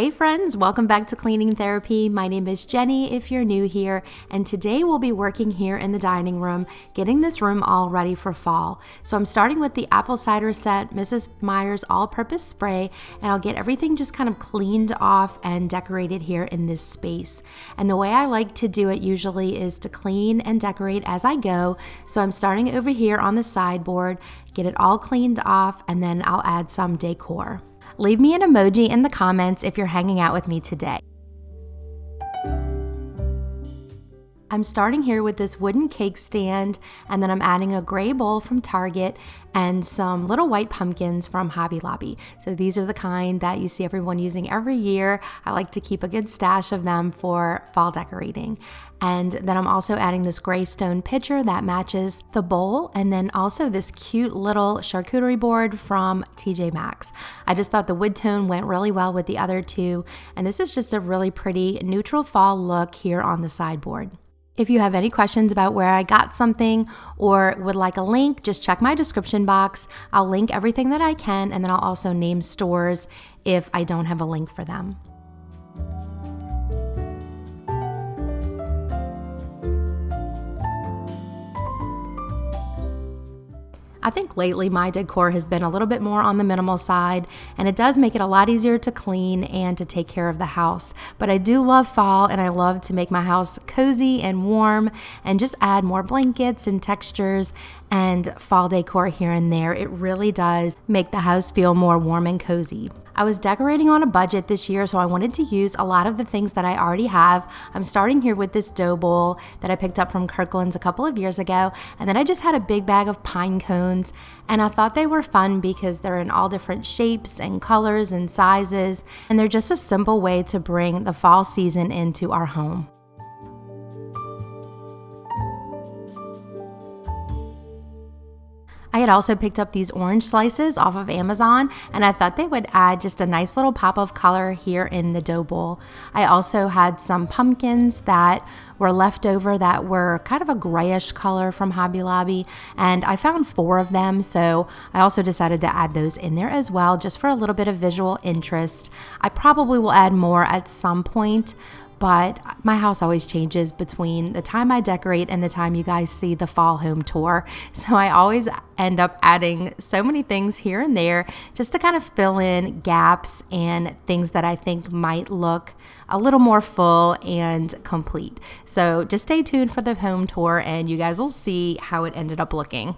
Hey friends, welcome back to Cleaning Therapy. My name is Jenny if you're new here, and today we'll be working here in the dining room, getting this room all ready for fall. So I'm starting with the apple cider set, Mrs. Meyer's all-purpose spray, and I'll get everything just kind of cleaned off and decorated here in this space. And the way I like to do it usually is to clean and decorate as I go. So I'm starting over here on the sideboard, get it all cleaned off, and then I'll add some decor. Leave me an emoji in the comments if you're hanging out with me today. I'm starting here with this wooden cake stand, and then I'm adding a gray bowl from Target and some little white pumpkins from Hobby Lobby. So these are the kind that you see everyone using every year. I like to keep a good stash of them for fall decorating. And then I'm also adding this gray stone pitcher that matches the bowl, and then also this cute little charcuterie board from TJ Maxx. I just thought the wood tone went really well with the other two, and this is just a really pretty neutral fall look here on the sideboard. If you have any questions about where I got something or would like a link, just check my description box. I'll link everything that I can, and then I'll also name stores if I don't have a link for them. I think lately my decor has been a little bit more on the minimal side, and it does make it a lot easier to clean and to take care of the house. But I do love fall, and I love to make my house cozy and warm and just add more blankets and textures and fall decor here and there. It really does make the house feel more warm and cozy. I was decorating on a budget this year, so I wanted to use a lot of the things that I already have. I'm starting here with this dough bowl that I picked up from Kirklands a couple of years ago, and then I just had a big bag of pine cones, and I thought they were fun because they're in all different shapes and colors and sizes, and they're just a simple way to bring the fall season into our home. I had also picked up these orange slices off of Amazon, and I thought they would add just a nice little pop of color here in the dough bowl. I also had some pumpkins that were left over that were kind of a grayish color from Hobby Lobby, and I found 4 of them, so I also decided to add those in there as well, just for a little bit of visual interest. I probably will add more at some point, but my house always changes between the time I decorate and the time you guys see the fall home tour. So I always end up adding so many things here and there just to kind of fill in gaps and things that I think might look a little more full and complete. So just stay tuned for the home tour and you guys will see how it ended up looking.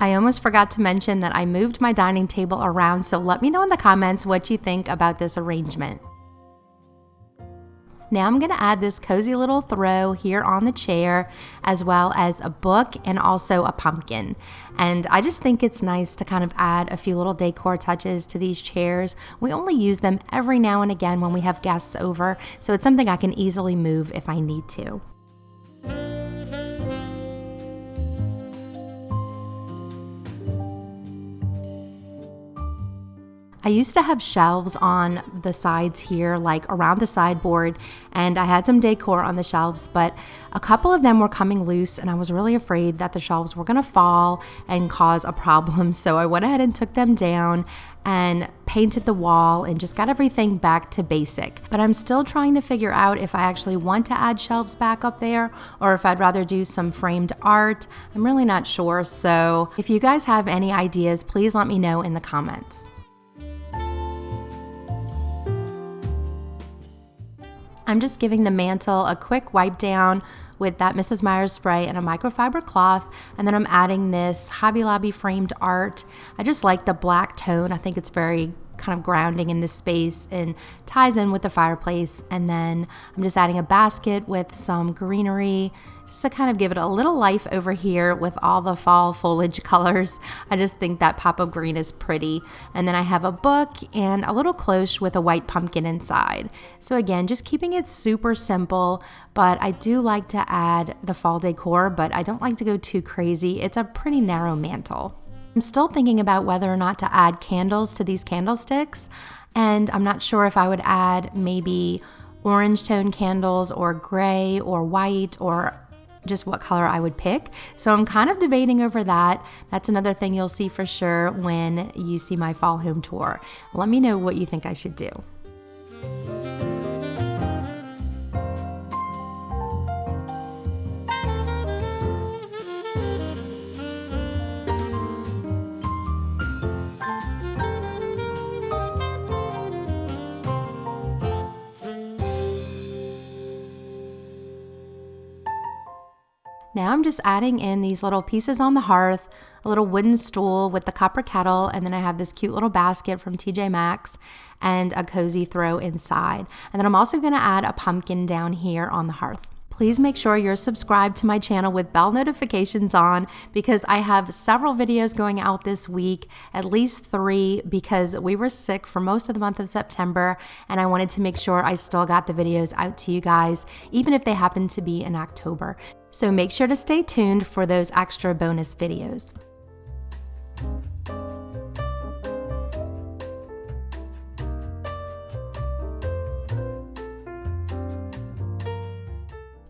I almost forgot to mention that I moved my dining table around, so let me know in the comments what you think about this arrangement. Now I'm going to add this cozy little throw here on the chair, as well as a book and also a pumpkin. And I just think it's nice to kind of add a few little decor touches to these chairs. We only use them every now and again when we have guests over, so it's something I can easily move if I need to. I used to have shelves on the sides here, like around the sideboard, and I had some decor on the shelves, but a couple of them were coming loose, and I was really afraid that the shelves were gonna fall and cause a problem. So I went ahead and took them down and painted the wall and just got everything back to basic. But I'm still trying to figure out if I actually want to add shelves back up there or if I'd rather do some framed art. I'm really not sure. So if you guys have any ideas, please let me know in the comments. I'm just giving the mantle a quick wipe down with that Mrs. Meyer's spray and a microfiber cloth, and then I'm adding this Hobby Lobby framed art. I just like the black tone. I think it's very kind of grounding in this space and ties in with the fireplace. And then I'm just adding a basket with some greenery just to kind of give it a little life over here with all the fall foliage colors. I just think that pop of green is pretty. And then I have a book and a little cloche with a white pumpkin inside. So again, just keeping it super simple, but I do like to add the fall decor, but I don't like to go too crazy. It's a pretty narrow mantle. I'm still thinking about whether or not to add candles to these candlesticks, and I'm not sure if I would add maybe orange tone candles or gray or white or just what color I would pick. So I'm kind of debating over that. That's another thing you'll see for sure when you see my fall home tour. Let me know what you think I should do. Now I'm just adding in these little pieces on the hearth, a little wooden stool with the copper kettle, and then I have this cute little basket from TJ Maxx and a cozy throw inside. And then I'm also going to add a pumpkin down here on the hearth. Please make sure you're subscribed to my channel with bell notifications on, because I have several videos going out this week, at least 3, because we were sick for most of the month of September and I wanted to make sure I still got the videos out to you guys, even if they happen to be in October. So make sure to stay tuned for those extra bonus videos.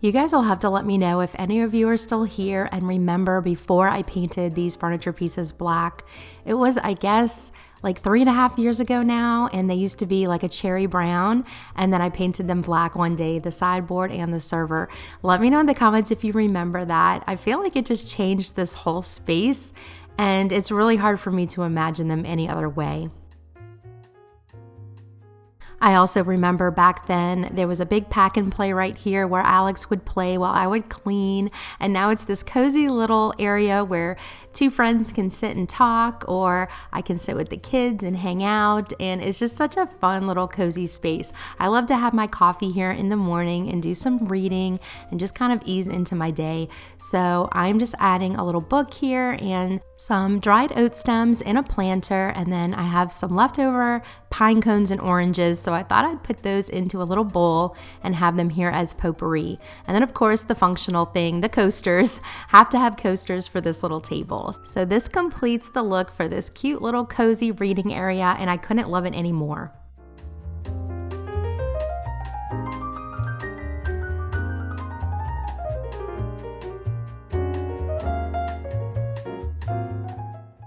You guys will have to let me know if any of you are still here and remember before I painted these furniture pieces black. It was, I guess, like 3.5 years ago now, and they used to be like a cherry brown, and then I painted them black one day, the sideboard and the server. Let me know in the comments if you remember that. I feel like it just changed this whole space, and it's really hard for me to imagine them any other way. I also remember back then there was a big pack and play right here where Alex would play while I would clean, and now it's this cozy little area where 2 friends can sit and talk, or I can sit with the kids and hang out, and it's just such a fun little cozy space. I love to have my coffee here in the morning and do some reading and just kind of ease into my day. So I'm just adding a little book here and some dried oat stems in a planter, and then I have some leftover pine cones and oranges, so I thought I'd put those into a little bowl and have them here as potpourri. And then of course the functional thing, the coasters. Have to have coasters for this little table. So this completes the look for this cute little cozy reading area, and I couldn't love it anymore.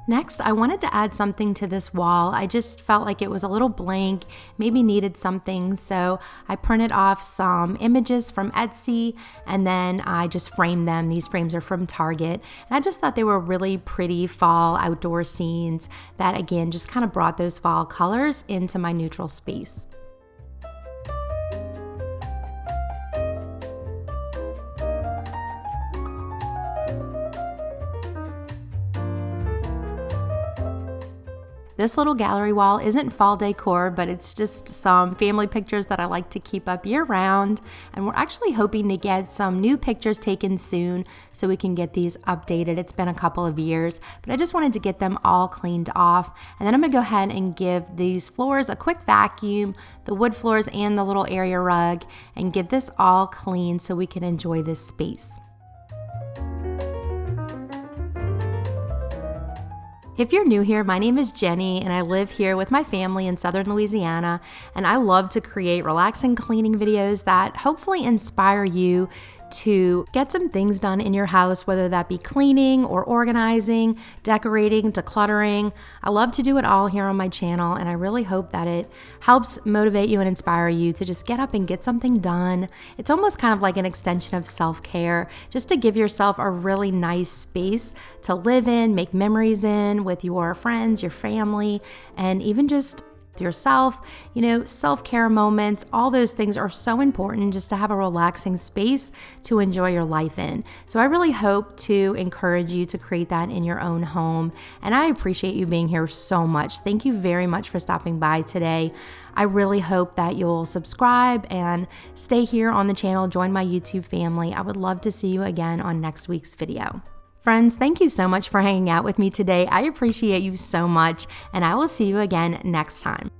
Next, I wanted to add something to this wall. I just felt like it was a little blank, maybe needed something, so I printed off some images from Etsy and then I just framed them. These frames are from Target, and I just thought they were really pretty fall outdoor scenes that again just kind of brought those fall colors into my neutral space. This little gallery wall isn't fall decor, but it's just some family pictures that I like to keep up year round. And we're actually hoping to get some new pictures taken soon so we can get these updated. It's been a couple of years, but I just wanted to get them all cleaned off. And then I'm gonna go ahead and give these floors a quick vacuum, the wood floors and the little area rug, and get this all clean so we can enjoy this space. If you're new here, my name is Jenny and I live here with my family in Southern Louisiana, and I love to create relaxing cleaning videos that hopefully inspire you to get some things done in your house, whether that be cleaning or organizing, decorating, decluttering. I love to do it all here on my channel, and I really hope that it helps motivate you and inspire you to just get up and get something done. It's almost kind of like an extension of self-care, just to give yourself a really nice space to live in, make memories in with your friends, your family, and even just yourself. You know, self-care moments, all those things are so important, just to have a relaxing space to enjoy your life in. So I really hope to encourage you to create that in your own home, and I appreciate you being here so much. Thank you very much for stopping by today. I really hope that you'll subscribe and stay here on the channel, join my YouTube family. I would love to see you again on next week's video. Friends, thank you so much for hanging out with me today. I appreciate you so much, and I will see you again next time.